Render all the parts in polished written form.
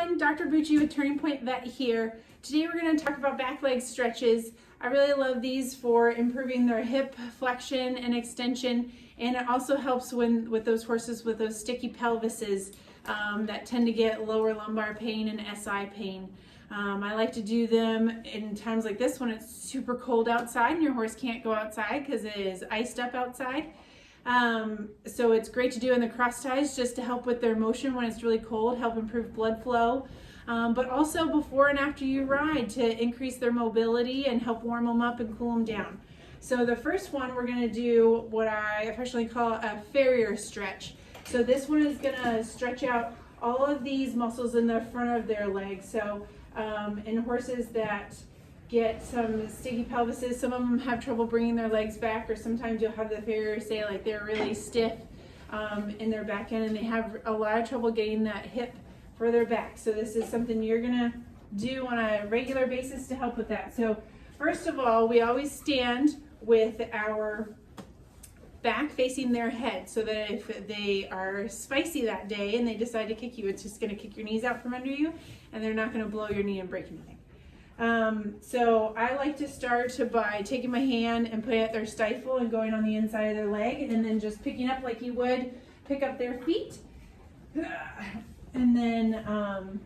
everyone, Dr. Bucci with Turning Point Vet here. Today we're going to talk about back leg stretches. I really love these for improving their hip flexion and extension, and it also helps with those horses with those sticky pelvises that tend to get lower lumbar pain and SI pain. I like to do them in times like this when it's super cold outside and your horse can't go outside because it is iced up outside. So it's great to do in the cross ties just to help with their motion when it's really cold, help improve blood flow, but also before and after you ride to increase their mobility and help warm them up and cool them down. So the first one, we're going to do what I affectionately call a Farrier stretch. So this one is going to stretch out all of these muscles in the front of their legs. So in horses that get some sticky pelvises, some of them have trouble bringing their legs back, or sometimes you'll have the Farrier say like they're really stiff in their back end and they have a lot of trouble getting that hip further back. So this is something you're gonna do on a regular basis to help with that. So first of all, we always stand with our back facing their head so that if they are spicy that day and they decide to kick you, it's just gonna kick your knees out from under you and they're not gonna blow your knee and break anything. So I like to start by taking my hand and putting it at their stifle and going on the inside of their leg, and then just picking up like you would pick up their feet. And then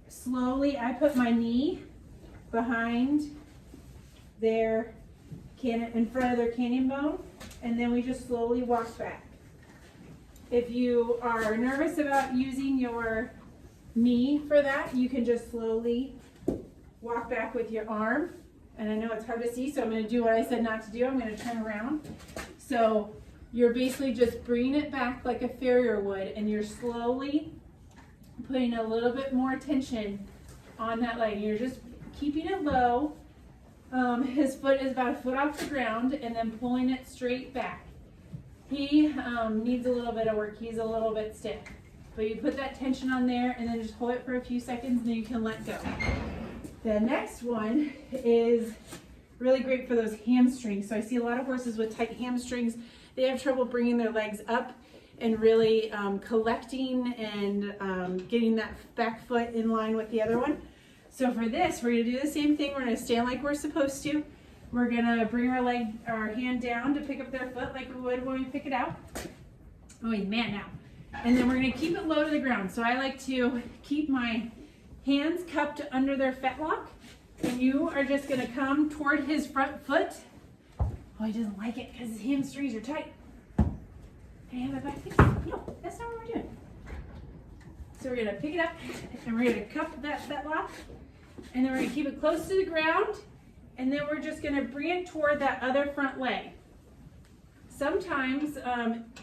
slowly I put my knee behind their in front of their canyon bone, and then we just slowly walk back. If you are nervous about using your knee for that, you can just slowly walk back with your arm. And I know it's hard to see, so I'm going to do what I said not to do. I'm going to turn around. So you're basically just bringing it back like a farrier would, and you're slowly putting a little bit more tension on that leg. You're just keeping it low. His foot is about a foot off the ground, and then pulling it straight back. He needs a little bit of work. He's a little bit stiff. But you put that tension on there and then just hold it for a few seconds, and then you can let go. The next one is really great for those hamstrings. So I see a lot of horses with tight hamstrings. They have trouble bringing their legs up and really collecting and getting that back foot in line with the other one. So for this, we're going to do the same thing. We're going to stand like we're supposed to. We're going to bring our hand down to pick up their foot like we would when we pick it out. Oh, he's mad now. And then we're going to keep it low to the ground. So I like to keep my hands cupped under their fetlock, and you are just going to come toward his front foot. Oh, he doesn't like it because his hamstrings are tight. Can I have it back there? No, that's not what we're doing. So we're going to pick it up, and we're going to cup that fetlock, and then we're going to keep it close to the ground, and then we're just going to bring it toward that other front leg. Sometimes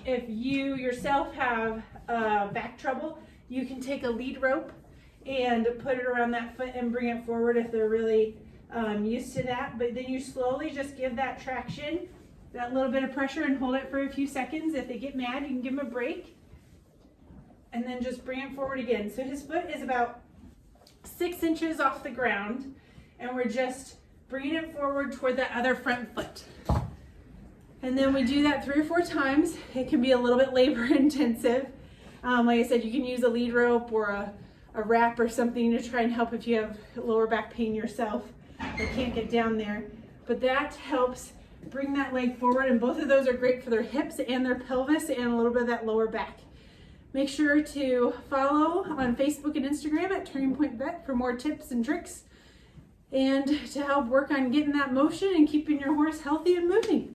if you yourself have back trouble, you can take a lead rope and put it around that foot and bring it forward if they're really used to that. But then you slowly just give that traction, that little bit of pressure, and hold it for a few seconds. If they get mad, you can give them a break, and then just bring it forward again. So his foot is about 6 inches off the ground, and we're just bringing it forward toward that other front foot. And then we do that 3 or 4 times. It can be a little bit labor intensive. Like I said, you can use a lead rope or a wrap or something to try and help if you have lower back pain yourself or can't get down there. But that helps bring that leg forward, and both of those are great for their hips and their pelvis and a little bit of that lower back. Make sure to follow on Facebook and Instagram at Turning Point Vet for more tips and tricks and to help work on getting that motion and keeping your horse healthy and moving.